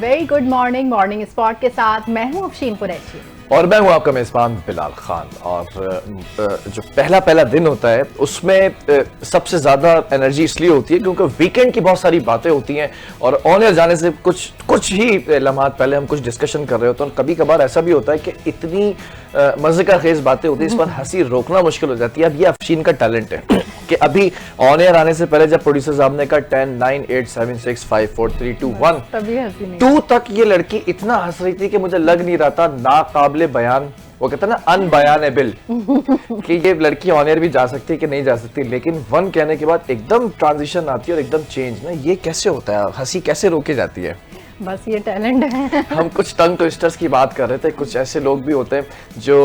Very good morning morning spot के साथ मैं हूं अफशीन कुरैशी और मैं हूं आपका मेजबान बिलाल खान। और जो पहला दिन होता है उसमें सबसे ज़्यादा एनर्जी इसलिए होती है क्योंकि वीकेंड की बहुत सारी बातें होती हैं और ऑन एयर जाने से कुछ ही लम्हात पहले हम कुछ डिस्कशन कर रहे होते हैं और कभी कभार ऐसा भी होता है कि इतनी मज़े का खेज बातें होती है इस पर हंसी रोकना मुश्किल हो जाती है। अब ये अफशीन का टैलेंट है कि अभी ऑन एयर आने से पहले जब प्रोड्यूसर साहब ने कहा 10 9 8 7 6 5 4 3 2 1 2 तक ये लड़की इतना हंस रही थी कि मुझे लग नहीं रहा था नाकाबिले बयान, वो कहता है ना अनबयानेबल कि ये लड़की ऑन एयर भी जा सकती है कि नहीं जा सकती, लेकिन 1 कहने के बाद एकदम ट्रांजिशन आती है और एकदम चेंज ना। ये कैसे होता है, हंसी कैसे रोकी जाती है? बस ये टैलेंट है। हम कुछ टंग ट्विस्टर्स की बात कर रहे थे, कुछ ऐसे लोग भी होते हैं जो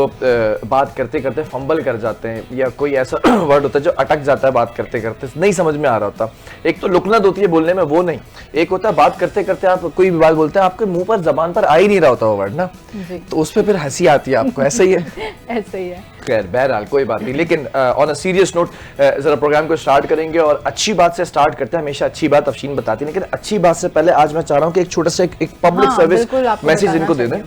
बात करते करते फंबल कर जाते हैं या कोई ऐसा वर्ड होता है जो अटक जाता है बात करते करते, नहीं समझ में आ रहा होता। एक तो लुकनत होती है बोलने में, वो नहीं, एक होता है बात करते करते आप कोई भी बात बोलते हैं आपके मुंह पर जबान पर आ ही नहीं रहा होता वो वर्ड ना, तो उस पर फिर हंसी आती है आपको। ऐसा ही है ऐसा ही है। खैर बहरहाल कोई बात नहीं, लेकिन ऑन अ सीरियस नोट जरा प्रोग्राम को स्टार्ट करेंगे और अच्छी बात से स्टार्ट करते हैं। हमेशा अच्छी बात अफशीन बताती है, लेकिन अच्छी बात से पहले आज मैं चाह रहा हूँ कि एक छोटा सा एक पब्लिक सर्विस मैसेज इनको दे दें।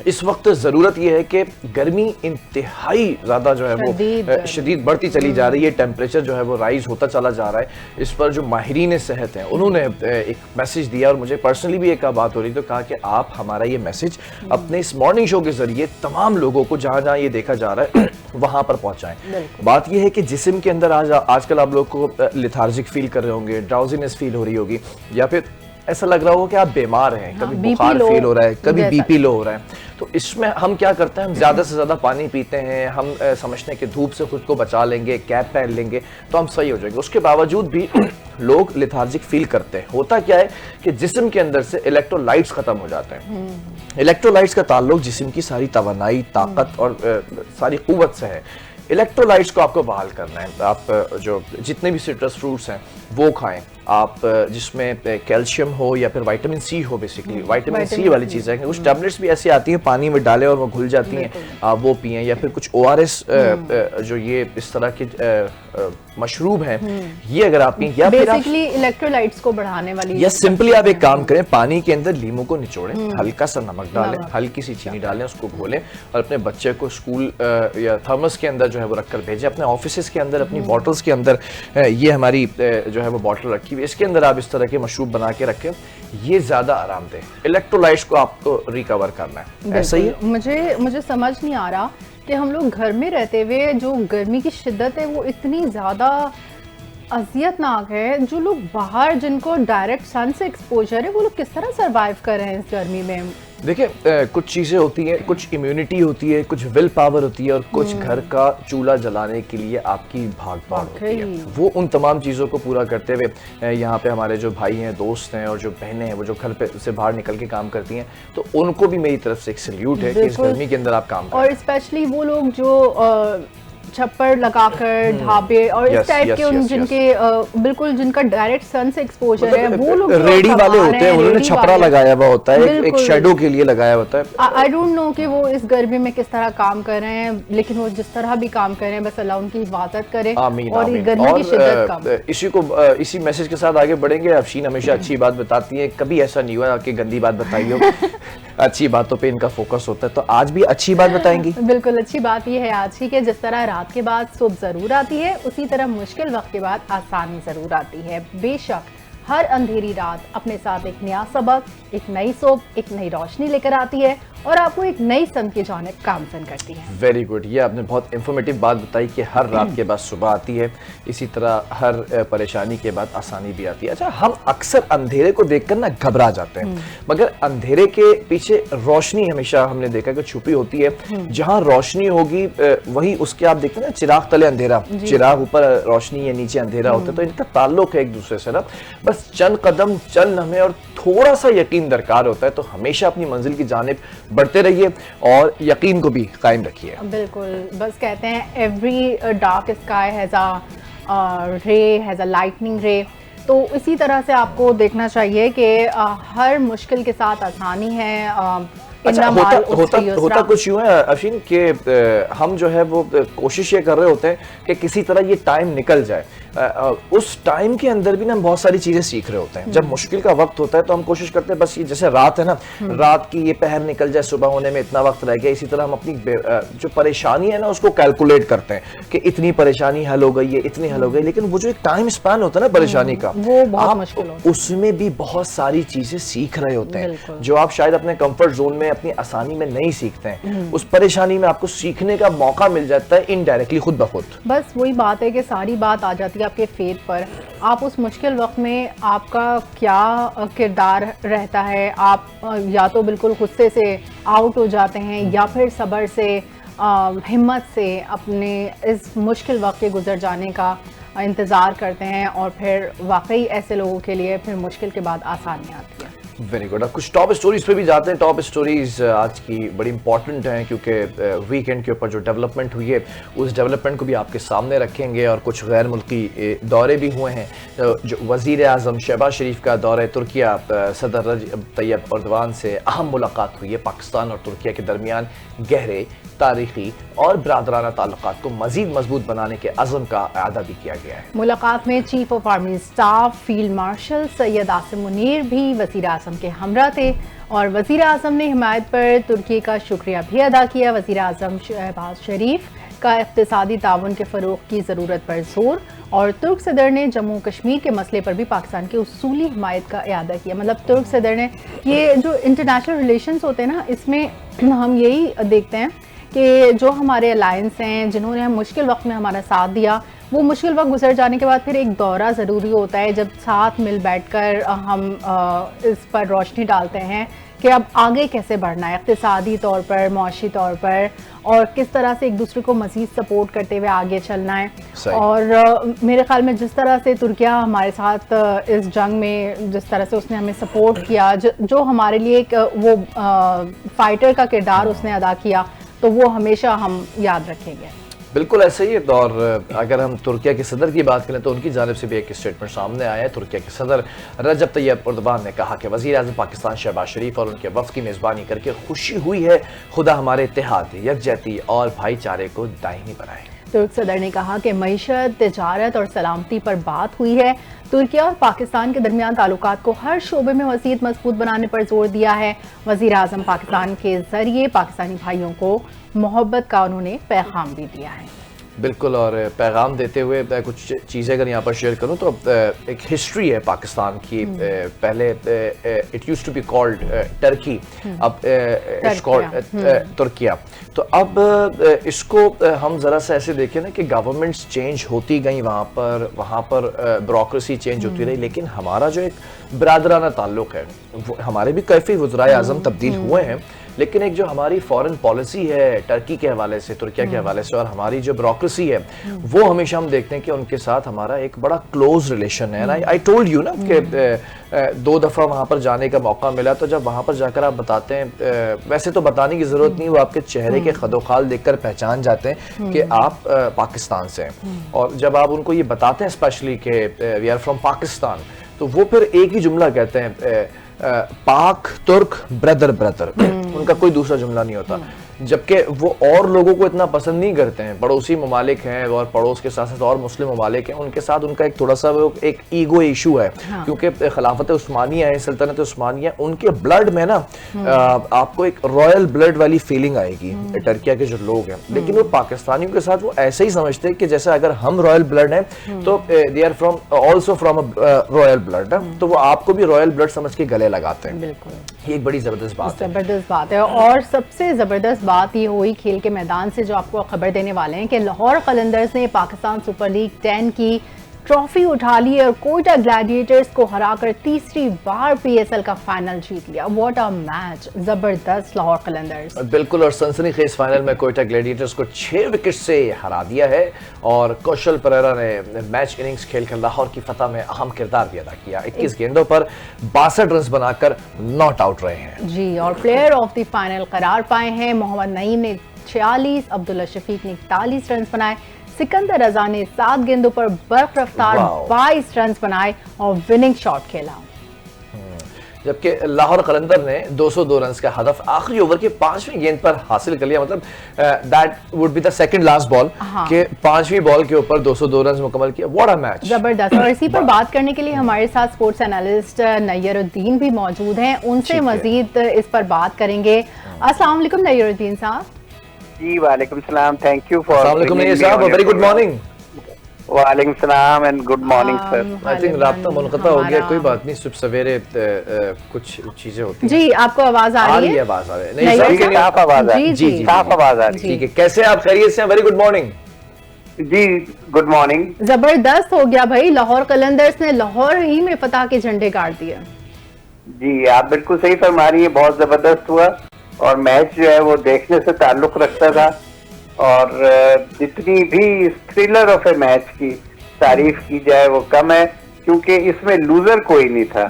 इस वक्त जरूरत यह है कि गर्मी इंतहाई ज्यादा जो है वो शदीद बढ़ती चली जा रही है, टेम्परेचर जो है वो राइज होता चला जा रहा है। इस पर जो माहिरीन सेहत हैं उन्होंने एक मैसेज दिया और मुझे पर्सनली भी एक बात हो रही तो कहा कि आप हमारा ये मैसेज अपने इस मॉर्निंग शो के जरिए तमाम लोगों को जहां जहां ये देखा जा रहा है वहां पर पहुंचाएं। बात यह है कि जिस्म के अंदर आजकल आप लोग को लिथार्जिक फील कर रहे होंगे, ड्राउजीनेस फील हो रही होगी, या फिर ऐसा लग रहा होगा कि आप बीमार हैं, कभी बुखार फील हो रहा है, कभी बीपी लो हो रहा है। तो इसमें हम क्या करते हैं, हम ज्यादा से ज्यादा पानी पीते हैं, हम समझते हैं कि धूप से खुद को बचा लेंगे, कैप पहन लेंगे तो हम सही हो जाएंगे। उसके बावजूद भी लोग लिथार्जिक फील करते हैं। होता क्या है कि जिस्म के अंदर से इलेक्ट्रोलाइट्स खत्म हो जाते हैं। इलेक्ट्रोलाइट्स का ताल्लुक जिस्म की सारी तवानाई, ताकत और सारी कुव्वत से है। इलेक्ट्रोलाइट्स को आपको बहाल करना है। आप जो जितने भी सिट्रस फ्रूट्स हैं वो खाएं, आप जिसमें कैल्शियम हो या फिर विटामिन सी हो, बेसिकली विटामिन सी वाली चीज़ है। कुछ टैबलेट्स भी ऐसी आती हैं पानी में डालें और वो घुल जाती हैं, आप वो पिएं, या फिर कुछ ORS जो ये इस तरह के मशरूब हैं ये अगर आप पिएं, या फिर बेसिकली इलेक्ट्रोलाइट्स को बढ़ाने वाली, या सिंपली आप एक काम करें, पानी के अंदर लीमू को निचोड़ें, हल्का सा नमक डालें, हल्की सी चीनी डालें, उसको घोलें और अपने बच्चे को स्कूल या थर्मस के अंदर जो है वो रखकर भेजें। अपने ऑफिस के अंदर अपनी बॉटल्स के अंदर ये हमारी जो है वो बॉटल रखी हुई, इसके अंदर आप इस तरह के मशरूब बना के रखें। ये ज्यादा आरामदेह, इलेक्ट्रोलाइट्स को आपको रिकवर करना है। ऐसा ही मुझे समझ नहीं आ रहा कि हम लोग घर में रहते हुए जो गर्मी की शिद्दत है वो इतनी ज़्यादा अजियतनाक है, जो लोग बाहर जिनको डायरेक्ट सन से एक्सपोजर है वो लोग किस तरह सरवाइव कर रहे हैं इस गर्मी में। देखिए कुछ चीज़ें होती हैं, कुछ इम्यूनिटी होती है, कुछ विल पावर होती है और कुछ घर का चूल्हा जलाने के लिए आपकी भाग दौड़ होती है। वो उन तमाम चीज़ों को पूरा करते हुए यहाँ पे हमारे जो भाई हैं, दोस्त हैं और जो बहनें हैं वो जो घर पे से बाहर निकल के काम करती हैं, तो उनको भी मेरी तरफ से एक सल्यूट है कि इस गर्मी के अंदर आप काम करें। और स्पेशली वो लोग जो छप्पर लगाकर ढाबे और इस टाइप के जिनके बिल्कुल जिनका डायरेक्ट सन से एक्सपोजर है, वो लोग रेडी वाले होते हैं, उन्होंने छपरा लगाया हुआ होता है, एक शैडो के लिए लगाया होता है। आई डोंट नो कि वो इस गर्मी में किस तरह काम कर रहे हैं, लेकिन वो जिस तरह भी काम कर रहे हैं बस अल्लाह उनकी हिफाजत करे और ये गर्मी की शिद्दत कम। इसी मैसेज के साथ आगे बढ़ेंगे। अफशीन हमेशा अच्छी बात बताती है, कभी ऐसा नहीं हुआ कि गंदी बात बताई हो। अच्छी बातों पे इनका फोकस होता है, तो आज भी अच्छी बात बताएंगी। बिल्कुल अच्छी बात ये है आज की कि जिस तरह रात के बाद सुबह जरूर आती है, उसी तरह मुश्किल वक्त के बाद आसानी जरूर आती है। बेशक हर अंधेरी रात अपने साथ एक नया सबक, एक नई सुबह, एक नई रोशनी लेकर आती है और आपको एक नई सम की जानिब गामजन करती है। वेरी गुड, ये आपने बहुत इंफॉर्मेटिव बात बताई कि हर रात के बाद सुबह आती है, इसी तरह हर परेशानी के बाद आसानी भी आती है। अच्छा, हम अक्सर अंधेरे को देखकर ना घबरा जाते हैं, मगर अंधेरे के पीछे रोशनी हमेशा हमने देखा कि छुपी होती है। जहां रोशनी होगी वही उसके आप देखते हैं ना, चिराग तले अंधेरा, चिराग ऊपर रोशनी या नीचे अंधेरा होता है, तो इनका ताल्लुक है एक दूसरे से ना। बस चंद कदम चल हमें और थोड़ा सा यकीन दरकार होता है, तो हमेशा अपनी मंजिल की जानिब बढ़ते रहिए और यकीन को भी कायम रखिए। बिल्कुल, बस कहते हैं every dark sky has a रे, हैज अ लाइटनिंग रे। तो इसी तरह से आपको देखना चाहिए कि हर मुश्किल के साथ आसानी है। अच्छा, होता कुछ यूं है अफशीन कि हम जो है वो कोशिश ये कर रहे होते हैं कि किसी तरह ये टाइम निकल जाए, उस टाइम के अंदर भी ना हम बहुत सारी चीजें सीख रहे होते हैं। जब मुश्किल का वक्त होता है तो हम कोशिश करते हैं बस ये जैसे रात है ना, रात की ये पहर निकल जाए, सुबह होने में इतना वक्त रह गया, इसी तरह हम अपनी जो परेशानी है ना उसको कैलकुलेट करते हैं कि इतनी परेशानी हल हो गई है, इतनी हल हो गई, लेकिन वो जो एक टाइम स्पैन होता है ना परेशानी का, वो बहुत मुश्किल होता है। उसमें भी बहुत सारी चीजें सीख रहे होते हैं जो आप शायद अपने कंफर्ट जोन में अपनी आसानी में नहीं सीखते हैं। उस परेशानी में आपको सीखने का मौका मिल जाता है इनडायरेक्टली, खुद ब खुद। बस वही बात है कि सारी बात आ जाती है आपके फेथ पर। आप उस मुश्किल वक्त में आपका क्या किरदार रहता है, आप या तो बिल्कुल गुस्से से आउट हो जाते हैं या फिर सब्र से हिम्मत से अपने इस मुश्किल वक्त के गुजर जाने का इंतज़ार करते हैं, और फिर वाकई ऐसे लोगों के लिए फिर मुश्किल के बाद आसानी आती है। Very good. अब कुछ टॉप स्टोरीज पे भी जाते हैं। टॉप स्टोरीज आज की बड़ी इंपॉर्टेंट हैं क्योंकि वीकेंड के ऊपर जो डेवलपमेंट हुई है उस डेवलपमेंट को भी आपके सामने रखेंगे, और कुछ गैर मुल्की दौरे भी हुए हैं। जो वज़ीर आज़म शहबाज शरीफ का दौरा तुर्किया, सदर रजब तैयब एर्दोगान से अहम मुलाकात हुई है। पाकिस्तान और तुर्किया के दरमियान गहरे तारीखी और बरादराना ताल्लुकात को मजीद मजबूत बनाने के अज़म का अदा भी किया गया है। मुलाकात में chief of army staff field marshal Syed Asim Munir भी वज़ीर आज़म के हमरा थे, और वज़ीर आज़म ने हिमायत पर तुर्की का शुक्रिया भी अदा किया। वज़ीर आज़म शहबाज शरीफ का इक़्तिसादी ताउन के फ़रोग़ की ज़रूरत पर जोर, और तुर्क सदर ने जम्मू कश्मीर के मसले पर भी पाकिस्तान की उसूली हिमायत का इआदा किया। मतलब तुर्क सदर ने, ये जो इंटरनेशनल रिलेशंस होते हैं ना, इसमें हम यही देखते हैं कि जो हमारे अलायंस हैं, जिन्होंने हम मुश्किल वक्त में हमारा साथ दिया, वो मुश्किल वक्त गुजर जाने के बाद फिर एक दौरा ज़रूरी होता है जब साथ मिल बैठकर हम इस पर रोशनी डालते हैं कि अब आगे कैसे बढ़ना है इक़्तिसादी तौर पर, मुआशी तौर पर, और किस तरह से एक दूसरे को मज़ीद सपोर्ट करते हुए आगे चलना है। और मेरे ख्याल में जिस तरह से तुर्किया हमारे साथ इस जंग में, जिस तरह से उसने हमें सपोर्ट किया, जो हमारे लिए एक वो फाइटर का किरदार उसने अदा किया, तो वो हमेशा हम याद रखेंगे। बिल्कुल ऐसा ही है। और अगर हम तुर्किया के सदर की बात करें तो उनकी जानिब से भी एक स्टेटमेंट सामने आया है। तुर्किया के सदर रजब तैयब एर्दोगान ने कहा कि वज़ीर आज़म पाकिस्तान शहबाज शरीफ और उनके वफ़द की मेज़बानी करके खुशी हुई है, खुदा हमारे इत्तेहाद, यकजहती और भाईचारे को दायमी बनाए। तुर्क सदर ने कहा कि मईशत, तिजारत और सलामती पर बात हुई है। तुर्किया और पाकिस्तान के दरमियान ताल्लुकात को हर शोबे में मज़ीद मजबूत बनाने पर जोर दिया है। वज़ीर आज़म पाकिस्तान के ज़रिए पाकिस्तानी भाइयों को मोहब्बत का उन्होंने पैगाम भी दिया है। बिल्कुल, और पैगाम देते हुए कुछ चीज़ें अगर यहाँ पर शेयर करूँ तो एक हिस्ट्री है पाकिस्तान की। पहले it used to be called Turkey, अब इट्स कॉल्ड तुर्किया। तो अब इसको हम ज़रा सा ऐसे देखें ना कि गवर्नमेंट्स चेंज होती गई, वहाँ पर ब्यूरोक्रेसी चेंज होती रही, लेकिन हमारा जो एक बरादराना ताल्लुक़ है, वो हमारे भी काफ़ी वज़राए आज़म तब्दील हुए हैं, लेकिन एक जो हमारी फॉरेन पॉलिसी है टर्की के हवाले से, तुर्किया के हवाले से, और हमारी जो ब्यूरोक्रेसी है, वो हमेशा हम देखते हैं कि उनके साथ हमारा एक बड़ा क्लोज रिलेशन है। आई टोल्ड यू ना कि 2 दफ़ा वहाँ पर जाने का मौका मिला, तो जब वहाँ पर जाकर आप बताते हैं, वैसे तो बताने की ज़रूरत नहीं, वो आपके चेहरे के खदोखाल देखकर पहचान जाते हैं कि आप पाकिस्तान से हैं। और जब आप उनको ये बताते हैं स्पेशली कि वी आर फ्रॉम पाकिस्तान, तो वो फिर एक ही जुमला कहते हैं, पाक तुर्क ब्रदर ब्रदर। उनका कोई दूसरा जुमला नहीं होता, जबकि वो और लोगों को इतना पसंद नहीं करते हैं। पड़ोसी ममालिक हैं और पड़ोस के साथ साथ और मुस्लिम ममालिक हैं, उनके साथ उनका एक थोड़ा सा वो एक ईगो इशू है। हाँ। क्योंकि खिलाफत उस्मानिया है, सल्तनत उस्मानिया, उनके ब्लड में ना आपको एक रॉयल ब्लड वाली फीलिंग आएगी टर्किया के जो लोग हैं, लेकिन वो पाकिस्तानियों के साथ वो ऐसे ही समझते हैं कि जैसे अगर हम रॉयल ब्लड हैं तो they are from also from royal blood, तो वो आपको भी रॉयल ब्लड समझ के गले लगाते हैं। बिल्कुल, ये एक बड़ी जबरदस्त बात है। और सबसे जबरदस्त बात ये हुई खेल के मैदान से, जो आपको खबर देने वाले हैं कि लाहौर कलंदर्स ने पाकिस्तान सुपर लीग 10 की ट्रॉफी उठा ली है और कोयटा ग्लैडिएटर्स को हराकर तीसरी बार पीएसएल का फाइनल जीत लिया। व्हाट अ मैच, जबरदस्त लाहौर कलंदर्स। बिल्कुल, और सनसनीखेज फाइनल में कोयटा ग्लैडिएटर्स को 6 विकेट से हरा दिया है, और कौशल परेरा ने मैच इनिंग्स खेलकर लाहौर की फतह में अहम किरदार भी अदा किया। 21 गेंदों पर 62 रन बनाकर नॉट आउट रहे हैं जी, और प्लेयर ऑफ द फाइनल करार पाए हैं। मोहम्मद नईम ने 46, अब्दुल्ला शफीक ने 41 रन बनाए, सिकंदर रजा ने 7 गेंदों पर बर्फ रफ्तार 22 रन बनाए और विनिंग शॉट खेला। जबकि लाहौर कलंदर ने 202 रन का हदफ आखिरी ओवर के 5वीं गेंद पर हासिल कर लिया। मतलब that would be the second last ball के 5वीं बॉल के ऊपर 202 रन मुकम्मल किया। व्हाट अ मैच, जबरदस्त। और इसी पर बात करने के लिए हमारे साथ स्पोर्ट्स एनालिस्ट नय्यरुद्दीन भी मौजूद हैं, उनसे मजीद इस पर बात करेंगे। अस्सलाम वालेकुम नय्यरुद्दीन साहब। जी वालेकुम सलाम, थैंक यू फॉर। अस्सलाम वालेकुम नय्यर साहब, वेरी गुड मॉर्निंग। वालेकुम सलाम and good morning sir. I think राब्ता मुनक़ता हो गया, कोई बात नहीं, सुबह सवेरे कुछ चीजें होती हैं। जी आपको आवाज आ रही है? आवाज आ रही है? नहीं सर, साफ आवाज आ रही है। जी साफ आवाज आ रही है। ठीक है, कैसे आप खैरियत से हैं? वेरी गुड मॉर्निंग जी, गुड मॉर्निंग। जबरदस्त हो गया भाई, लाहौर कलंदर्स ने लाहौर ही में फतह के झंडे गाड़ दिए। जी आप बिल्कुल सही फरमा रही है, बहुत जबरदस्त हुआ और मैच जो है वो देखने से ताल्लुक रखता था और जितनी भी थ्रिलर ऑफ ए मैच की तारीफ की जाए वो कम है, क्योंकि इसमें लूजर कोई नहीं था।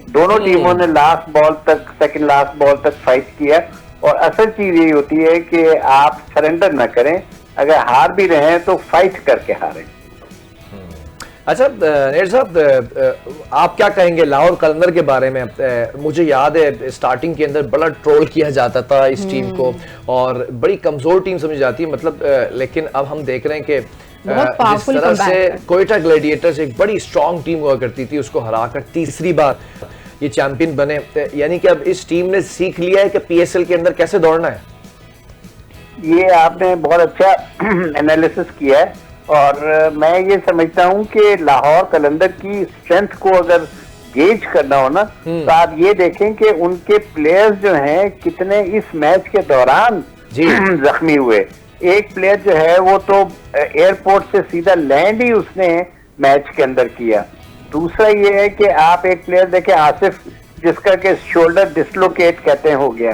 दोनों टीमों ने लास्ट बॉल तक, सेकंड लास्ट बॉल तक फाइट किया और असल चीज यही होती है कि आप सरेंडर ना करें, अगर हार भी रहे हैं तो फाइट करके हारें। अच्छा नय्यर साहब, आप क्या कहेंगे लाहौर कलंदर के बारे में? मुझे याद है स्टार्टिंग के अंदर बड़ा ट्रोल किया जाता था इस टीम को और बड़ी कमजोर टीम समझी जाती है, मतलब लेकिन अब हम देख रहे हैं कि जिस तरह से कोयटा ग्लैडिएटर्स एक बड़ी स्ट्रॉन्ग टीम हुआ करती थी, उसको हराकर तीसरी बार ये चैंपियन बने, यानी कि अब इस टीम ने सीख लिया है कि पीएसएल के अंदर कैसे दौड़ना है। ये आपने बहुत अच्छा एनालिसिस किया है और मैं ये समझता हूँ कि लाहौर कलंदर की स्ट्रेंथ को अगर गेज करना हो ना तो आप ये देखें कि उनके प्लेयर्स जो हैं कितने इस मैच के दौरान जख्मी हुए। एक प्लेयर जो है वो तो एयरपोर्ट से सीधा लैंड ही उसने मैच के अंदर किया। दूसरा ये है कि आप एक प्लेयर देखें आसिफ, जिसका के शोल्डर डिसलोकेट कहते हैं हो गया।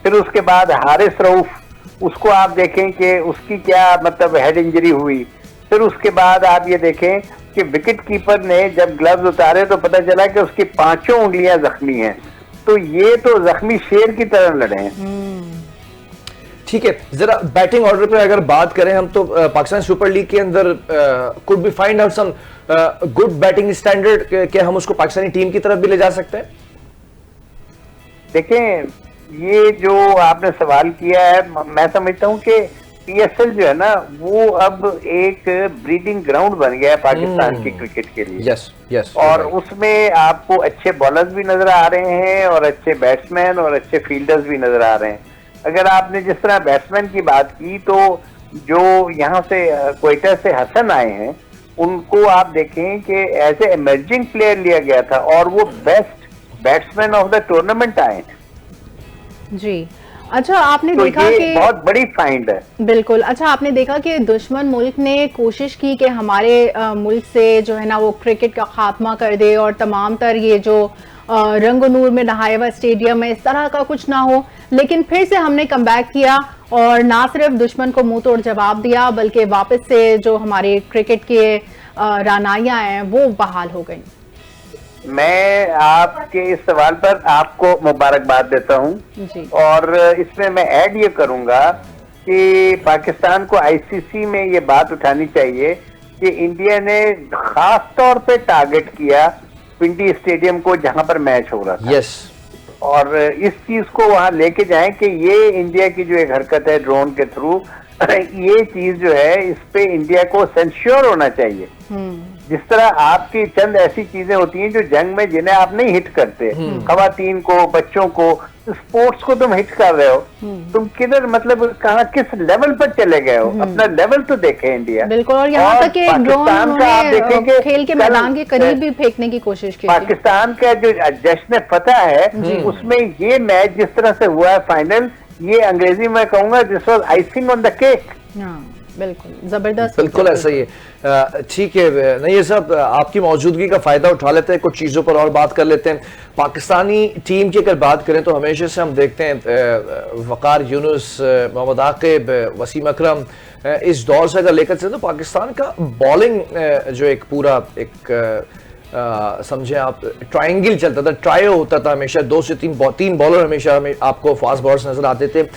फिर उसके बाद हारिस रऊफ, उसको आप देखें कि उसकी क्या मतलब हेड इंजरी हुई। फिर उसके बाद आप ये देखें कि विकेट कीपर ने जब ग्लव्स उतारे तो पता चला कि उसकी 5 उंगलियां जख्मी हैं। तो ये तो जख्मी शेर की तरह लड़े हैं। ठीक है, जरा बैटिंग ऑर्डर पे अगर बात करें हम तो पाकिस्तान सुपर लीग के अंदर could be find out some good batting standard के हम उसको पाकिस्तानी टीम की तरफ भी ले जा सकते हैं। देखें, ये जो आपने सवाल किया है, मैं समझता हूँ कि पीएसएल जो है ना वो अब एक ब्रीडिंग ग्राउंड बन गया है पाकिस्तान की क्रिकेट के लिए। यस और उसमें आपको अच्छे बॉलर्स भी नजर आ रहे हैं और अच्छे बैट्समैन और अच्छे फील्डर्स भी नजर आ रहे हैं। अगर आपने जिस तरह बैट्समैन की बात की तो जो यहाँ से क्वेटा से हसन आए हैं उनको आप देखें कि एज ए इमर्जिंग प्लेयर लिया गया था और वो best batsman of the tournament आए हैं। जी अच्छा, आपने तो देखा कि बहुत बड़ी फाइंड है। बिल्कुल। अच्छा, आपने देखा कि दुश्मन मुल्क ने कोशिश की कि हमारे मुल्क से जो है ना वो क्रिकेट का खात्मा कर दे और तमाम तर ये जो रंग नूर में नहाया हुआ स्टेडियम है इस तरह का कुछ ना हो, लेकिन फिर से हमने कमबैक किया और ना सिर्फ दुश्मन को मुंह तोड़ जवाब दिया बल्कि वापस से जो हमारे क्रिकेट के रानाइयां हैं वो बहाल हो गई। मैं आपके इस सवाल पर आपको मुबारकबाद देता हूं और इसमें मैं ऐड ये करूंगा कि पाकिस्तान को आईसीसी में ये बात उठानी चाहिए कि इंडिया ने खास तौर पे टारगेट किया पिंडी स्टेडियम को जहां पर मैच हो रहा था। और इस चीज को वहां लेके जाएं कि ये इंडिया की जो एक हरकत है ड्रोन के थ्रू, ये चीज जो है इस पे इंडिया को सेंश्योर होना चाहिए। जिस तरह आपकी चंद ऐसी चीजें होती हैं जो जंग में जिन्हें आप नहीं हिट करते, खवातीन को, बच्चों को, स्पोर्ट्स को तुम हिट कर रहे हो, तुम किधर मतलब कहाँ किस लेवल पर चले गए हो, अपना लेवल तो देखे इंडिया। बिल्कुल। और यहाँ तक कि ड्रोन खेल के मैदान के करीब भी फेंकने की कोशिश की। पाकिस्तान का जो जश्न फतह है उसमें ये मैच जिस तरह से हुआ है फाइनल, ये अंग्रेजी में कहूंगा this was icing on the cake. बिल्कुल जबरदस्त, बिल्कुल ऐसा ही है। ठीक है नय्यर साहब, आपकी मौजूदगी का फायदा उठा लेते हैं, कुछ चीजों पर और बात कर लेते हैं। पाकिस्तानी टीम की अगर बात करें तो हमेशा से हम देखते हैं वकार यूनुस, मोहम्मद आकिब, वसीम अकरम, इस दौर से अगर लेकर चले तो पाकिस्तान का बॉलिंग जो एक पूरा एक समझे आप ट्रायंगल चलता था, ट्रायो होता था हमेशा, 2 से 3 बॉलर हमेशा आपको फास्ट बॉलर्स नजर आते थे।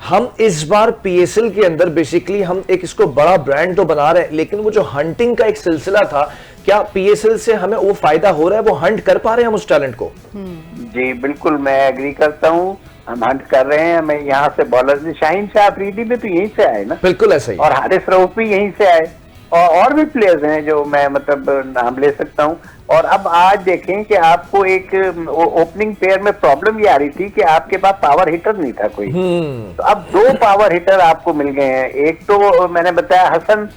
हम इस बार पीएसएल के अंदर बेसिकली हम एक इसको बड़ा ब्रांड तो बना रहे हैं, लेकिन वो जो हंटिंग का एक सिलसिला था, क्या पीएसएल से हमें वो फायदा हो रहा है, वो हंट कर पा रहे हैं हम उस टैलेंट को? जी बिल्कुल, मैं एग्री करता हूँ। हम हंट कर रहे हैं, हमें यहाँ से बॉलर शाहीन शाह अफरीदी भी तो यहीं से आए ना, बिल्कुल ऐसा ही। और हारिस रऊफ भी यहीं से आए, और भी प्लेयर्स हैं जो मैं मतलब नाम ले सकता हूँ। और अब आज देखें कि आपको एक ओपनिंग पेयर में प्रॉब्लम ये आ रही थी कि आपके पास पावर हिटर नहीं था कोई, तो अब 2 पावर हिटर आपको मिल गए हैं। एक तो मैंने बताया हसन,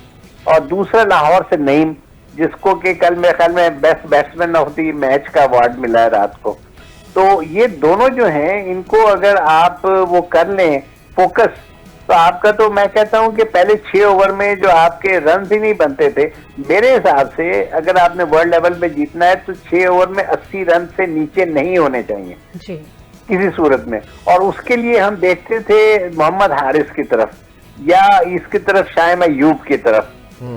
और दूसरा लाहौर से नईम, जिसको कि कल मेरे ख्याल में best batsman of the match का अवार्ड मिला है रात को। तो ये दोनों जो हैं, इनको अगर आप वो कर लें फोकस, तो आपका, तो मैं कहता हूं कि पहले 6 ओवर में जो आपके रन ही नहीं बनते थे, मेरे हिसाब से अगर आपने वर्ल्ड लेवल पे जीतना है तो 6 ओवर में 80 रन से नीचे नहीं होने चाहिए जी। किसी सूरत में। और उसके लिए हम देखते थे मोहम्मद हारिस की तरफ या इसकी तरफ शाइम अयूब की तरफ।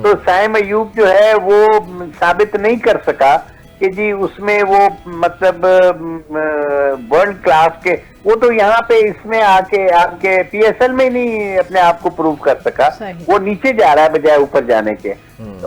तो शाइम अयूब जो है वो साबित नहीं कर सका कि जी उसमें वो मतलब वर्ल्ड क्लास के, वो तो यहाँ पे इसमें आके आपके पीएसएल में नहीं अपने आप को प्रूव कर सका, वो नीचे जा रहा है बजाय ऊपर जाने के।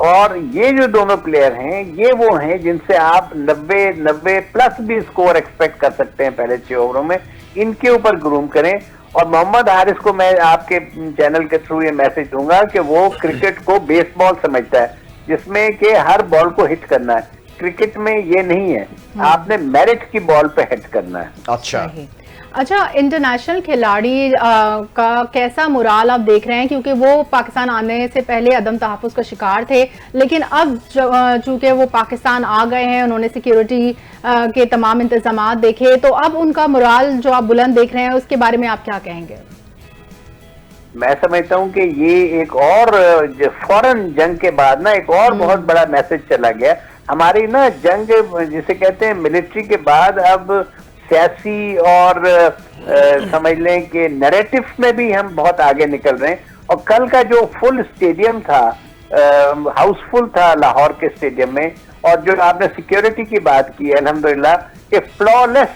और ये जो दोनों प्लेयर हैं, ये वो हैं जिनसे आप 90 प्लस भी स्कोर एक्सपेक्ट कर सकते हैं पहले 6 ओवरों में। इनके ऊपर ग्रूम करें। और मोहम्मद हारिस को मैं आपके चैनल के थ्रू ये मैसेज दूंगा कि वो क्रिकेट को बेसबॉल समझता है, जिसमें कि हर बॉल को हिट करना है। क्रिकेट में ये नहीं है, आपने मेरिट की बॉल पे हिट करना है। अच्छा, इंटरनेशनल खिलाड़ी का कैसा मुराल आप देख रहे हैं, क्योंकि वो पाकिस्तान आने से पहले अदम तहफ़्फ़ुज़ का शिकार थे, लेकिन अब चूंकि वो पाकिस्तान आ गए हैं, उन्होंने सिक्योरिटी के तमाम इंतजामात देखे, तो अब उनका मुराल जो आप बुलंद देख रहे हैं, उसके बारे में आप क्या कहेंगे? मैं समझता हूं कि ये एक और फौरन जंग के बाद ना एक और बहुत बड़ा मैसेज चला गया हमारी ना जंग जिसे कहते हैं मिलिट्री के बाद, अब सियासी और समझ लें कि नैरेटिव में भी हम बहुत आगे निकल रहे हैं। और कल का जो फुल स्टेडियम था, हाउसफुल था लाहौर के स्टेडियम में, और जो आपने सिक्योरिटी की बात की है अल्हम्दुलिल्लाह कि फ्लॉलेस,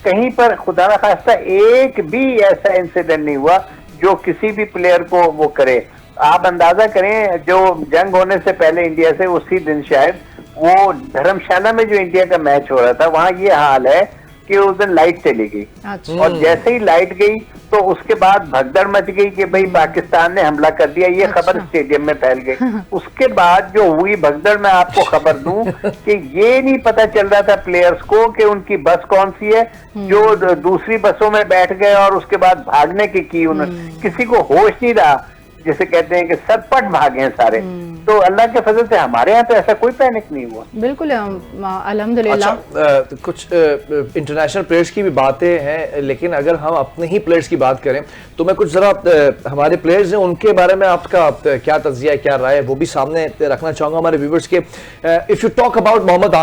कहीं पर खुदा ना खास्ता एक भी ऐसा इंसिडेंट नहीं हुआ जो किसी भी प्लेयर को वो करे। आप अंदाजा करें, जो जंग होने से पहले इंडिया से उसी दिन शायद वो धर्मशाला में जो इंडिया का मैच हो रहा था, वहां ये हाल है कि उस दिन लाइट चली गई। अच्छा। और जैसे ही लाइट गई तो उसके बाद भगदड़ मच गई कि भाई पाकिस्तान ने हमला कर दिया, ये खबर स्टेडियम में फैल गई। उसके बाद जो हुई भगदड़, मैं आपको खबर दूं कि ये नहीं पता चल रहा था प्लेयर्स को कि उनकी बस कौन सी है, जो दूसरी बसों में बैठ गए और उसके बाद भागने की उन्होंने, किसी को होश नहीं रहा, जिसे कहते हैं कि सटपट भागे हैं सारे। तो अल्लाह के फजल से हमारे यहाँ तो ऐसा कोई पैनिक नहीं हुआ। बिल्कुल अल्हम्दुलिल्लाह। अच्छा, कुछ इंटरनेशनल प्लेयर्स की भी बातें हैं, लेकिन अगर हम अपने ही प्लेयर्स की बात करें तो मैं कुछ जरा हमारे प्लेयर्स हैं उनके बारे में आपका क्या तज्जिया है, क्या राय है, वो भी सामने रखना चाहूंगा हमारे व्यूवर्स के। If you talk about Mohammad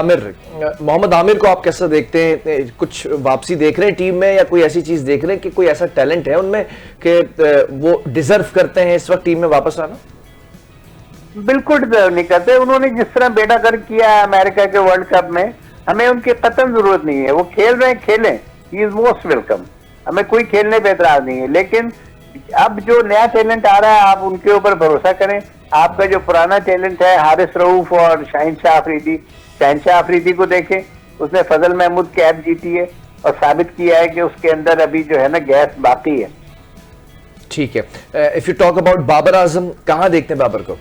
Amir को आप कैसा देखते हैं? कुछ वापसी देख रहे हैं टीम में, या कोई ऐसी चीज देख रहे हैं कि कोई ऐसा टैलेंट है उनमें कि वो डिजर्व करते हैं इस वक्त टीम में वापस आना? बिल्कुल डिजर्व नहीं करते। उन्होंने जिस तरह बेटागर किया है अमेरिका के वर्ल्ड कप में, हमें उनकी कतई जरूरत नहीं है। वो खेल रहे हैं, खेलें, ही इज मोस्ट वेलकम, हमें कोई खेलने पे एतराज नहीं है। लेकिन अब जो नया टैलेंट आ रहा है, आप उनके ऊपर भरोसा करें। आपका जो पुराना टैलेंट है हारिस रऊफ और शाहीन शाह अफरीदी को देखें, उसने फजल महमूद कैप जीती है और साबित किया है कि उसके अंदर अभी जो है ना गैस बाकी है। ठीक है। If you talk about Babar Azam, कहाँ देखते हैं बाबर को?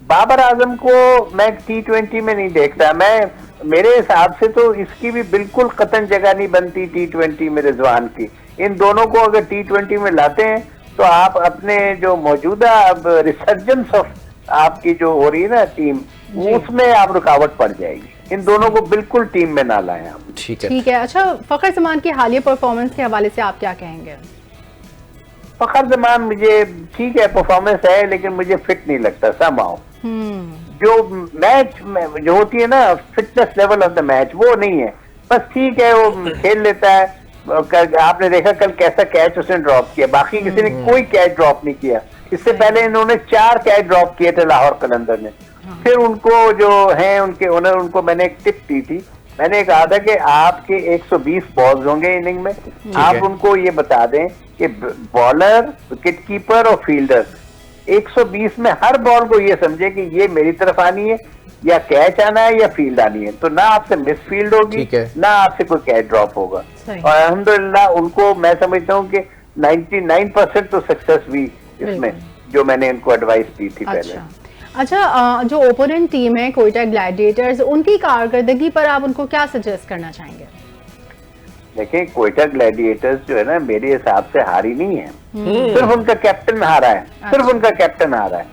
बाबर आजम को मैं T20 में नहीं देखता। मैं मेरे हिसाब से तो इसकी भी बिल्कुल कतई जगह नहीं बनती T20 में रिजवान की। इन दोनों को अगर T20 में लाते हैं तो आप अपने जो मौजूदा अब रिसर्जेंस ऑफ आपकी जो हो रही है ना टीम, उसमें आप रुकावट पड़ जाएगी। इन दोनों को बिल्कुल टीम में ना लाएं आप। ठीक है। अच्छा, फखर जमान की हालिया परफॉर्मेंस के हवाले से आप क्या कहेंगे? फखर जमान मुझे ठीक है, परफॉर्मेंस है, लेकिन मुझे फिट नहीं लगता समाओ। जो मैच जो होती है ना fitness level of the match, वो नहीं है। बस ठीक है, वो खेल लेता है। आपने देखा कल कैसा कैच उसने ड्रॉप किया, बाकी किसी ने कोई कैच ड्रॉप नहीं किया। इससे पहले इन्होंने 4 कैच ड्रॉप किए थे लाहौर कलंदर ने। फिर उनको जो है उनके ओनर, उनको मैंने एक टिप दी थी, मैंने कहा था कि आपके 120 बॉल्स होंगे इनिंग में, आप उनको ये बता दें कि बॉलर, विकेट कीपर और फील्डर 120 में हर बॉल को ये समझे कि ये मेरी तरफ आनी है, या कैच आना है या फील्ड आनी है, तो ना आपसे मिस फील्ड होगी ना आपसे कोई कैच ड्रॉप होगा। और अल्हम्दुलिल्लाह उनको मैं समझता हूँ कि 99% तो सक्सेस भी इसमें, जो मैंने इनको एडवाइस दी थी पहले। अच्छा, जो ओपोनेंट टीम है कोयटा ग्लैडिएटर्स, उनकी कारकर्दगी पर आप उनको क्या सजेस्ट करना चाहेंगे? देखिए, कोयटा ग्लैडिएटर्स जो है ना, मेरे हिसाब से हारी नहीं है, सिर्फ उनका कैप्टन हारा है, सिर्फ उनका कैप्टन हारा है।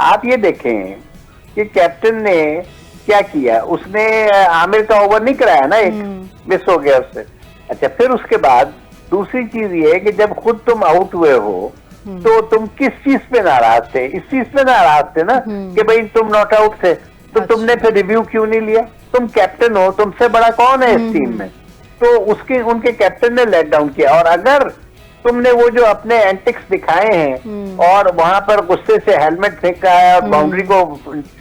आप ये देखें कि कैप्टन ने क्या किया, उसने आमिर का ओवर नहीं कराया ना, एक मिस हो गया उससे। अच्छा, फिर उसके बाद दूसरी चीज ये है कि जब खुद तुम आउट हुए हो तो तुम किस चीज पे नाराज थे? इस चीज पे नाराज थे ना कि भाई तुम नॉट आउट थे, तो तुमने फिर रिव्यू क्यों नहीं लिया? तुम कैप्टन हो, तुमसे बड़ा कौन है इस टीम में? तो उनके कैप्टन ने लेट डाउन किया। और अगर तुमने वो जो अपने एंटिक्स दिखाए हैं और वहां पर गुस्से से हेलमेट फेंका है और बाउंड्री को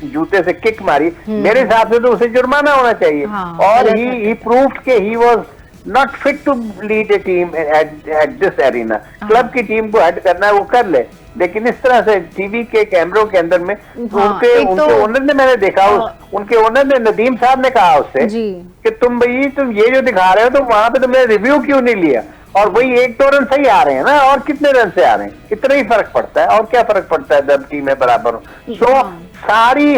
जूते से किक मारी, मेरे हिसाब से तो उसे जुर्माना होना चाहिए। और ही प्रूव्ड कि he was not fit to lead a team at this arena. Club की टीम को हेड करना है वो कर ले, लेकिन इस तरह से टीवी के कैमरों के अंदर में उनके ओनर ने, मैंने देखा उनके ओनर ने, नदीम साहब ने कहा उससे कि तुम ये जो दिखा रहे हो तो वहां पे तुमने रिव्यू क्यों नहीं लिया? और वही 1-2 रन सही आ रहे हैं ना, और कितने रन से आ रहे हैं, इतना ही फर्क पड़ता है। और क्या फर्क पड़ता है जब टीमें बराबर हो? सो सारी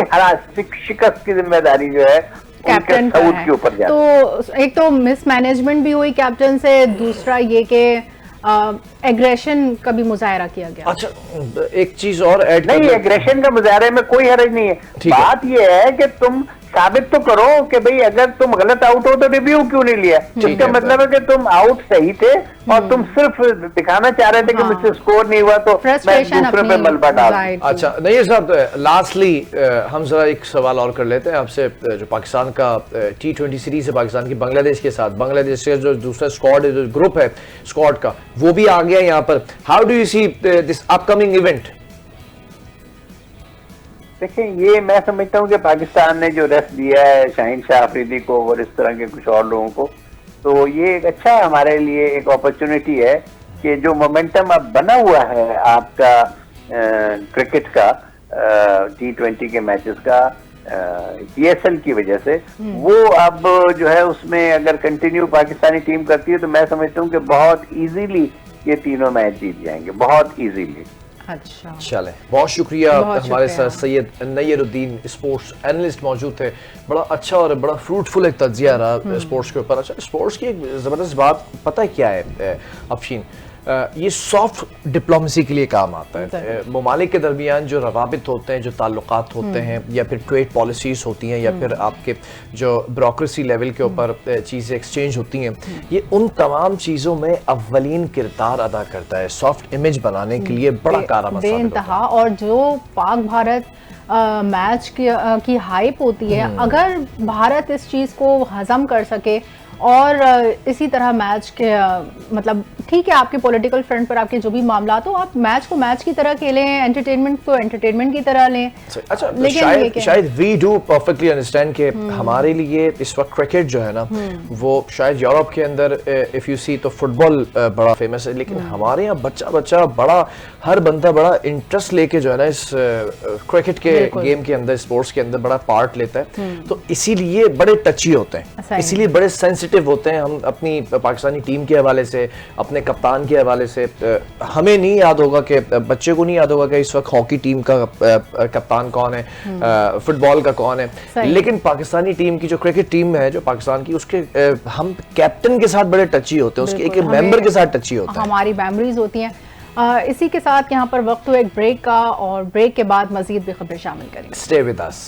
शिकस्त की जिम्मेदारी जो है कैप्टन के ऊपर जाती है। तो एक तो मिस मैनेजमेंट भी हुई कैप्टन से, दूसरा ये कि एग्रेशन का भी मुजाहरा किया गया। अच्छा, एक चीज और ऐड नहीं, एग्रेशन का मुजाहरे में कोई हर्ज नहीं है। बात ये है कि तुम साबित तो करो कि भाई अगर तुम गलत आउट हो तो रिव्यू क्यों नहीं लिया? इसका मतलब है कि तुम आउट सही थे और तुम सिर्फ दिखाना चाह रहे थे कि मुझसे स्कोर नहीं हुआ तो मैं दूसरे पे मलबा डाल। अच्छा, नहीं साहब, लास्टली हम जरा एक सवाल और कर लेते हैं आपसे। जो पाकिस्तान का T20 सीरीज है पाकिस्तान की बांग्लादेश के साथ, बांग्लादेश का जो दूसरा स्क्वाड है, जो ग्रुप है स्क्वाड का, वो भी आ गया यहाँ पर। How do you see this upcoming event? देखिए, ये मैं समझता हूँ कि पाकिस्तान ने जो रेस्ट दिया है शाहीन शाह अफरीदी को और इस तरह के कुछ और लोगों को, तो ये एक अच्छा हमारे लिए एक अपॉर्चुनिटी है कि जो मोमेंटम अब बना हुआ है आपका क्रिकेट का, T20 के मैचेस का, PSL की वजह से, वो अब जो है उसमें अगर कंटिन्यू पाकिस्तानी टीम करती है तो मैं समझता हूँ कि बहुत इजीली ये तीनों मैच जीत जाएंगे, बहुत इजीली। अच्छा, चले, बहुत शुक्रिया। हमारे साथ सैयद नय्यरुद्दीन स्पोर्ट्स एनालिस्ट मौजूद थे। बड़ा अच्छा और बड़ा फ्रूटफुल एक तज्जिया रहा स्पोर्ट्स के ऊपर। अच्छा, स्पोर्ट्स की एक ज़बरदस्त बात पता है क्या है अफशीन? ये सॉफ्ट डिप्लोमेसी के लिए काम आता है। ममालिक के दरमियान जो रवाबित होते हैं, जो ताल्लुकात होते हैं, या फिर ट्रेड पॉलिसीज होती हैं, या फिर आपके जो ब्यूरोक्रेसी लेवल के ऊपर चीज़ें एक्सचेंज होती हैं, ये उन तमाम चीज़ों में अव्वलीन किरदार अदा करता है। सॉफ्ट इमेज बनाने के लिए बड़ा कारगर बेइंतहा। और जो पाक भारत मैच की हाइप होती है, अगर भारत इस चीज़ को हजम कर सके और इसी तरह मैच के मतलब ठीक है, आपके पॉलिटिकल फ्रंट पर आपके जो भी मामला, तो आप मैच को मैच की तरह खेलें, एंटरटेनमेंट को एंटरटेनमेंट की तरह लें। अच्छा, लेकिन शायद वी डू परफेक्टली अंडरस्टैंड कि हमारे लिए इस वक्त क्रिकेट जो है ना, वो शायद यूरोप के अंदर इफ यू सी तो फुटबॉल बड़ा फेमस है, लेकिन हमारे यहाँ बच्चा बड़ा, हर बंदा बड़ा इंटरेस्ट लेके जो है ना इस क्रिकेट के गेम के अंदर, स्पोर्ट्स के अंदर बड़ा पार्ट लेता है। तो इसीलिए बड़े टची होते हैं, इसीलिए बड़े सेंसिटिव होते हैं। हम अपनी पाकिस्तानी टीम के हवाले से, अपने कप्तान के हवाले से, हमें नहीं याद होगा कि बच्चे को नहीं याद होगा कि इस वक्त हॉकी टीम का कप्तान कौन है, फुटबॉल का कौन है, लेकिन पाकिस्तानी टीम की जो क्रिकेट टीम है जो पाकिस्तान की, उसके हम कैप्टन के साथ बड़े टची होते हैं, उसके एक मेंबर के साथ टची होते हैं, हमारी मेमोरीज होती हैं। इसी के साथ यहाँ पर वक्त हुआ एक ब्रेक का, और ब्रेक के बाद मजीद भी खबरें शामिल करेंगे। Stay with us.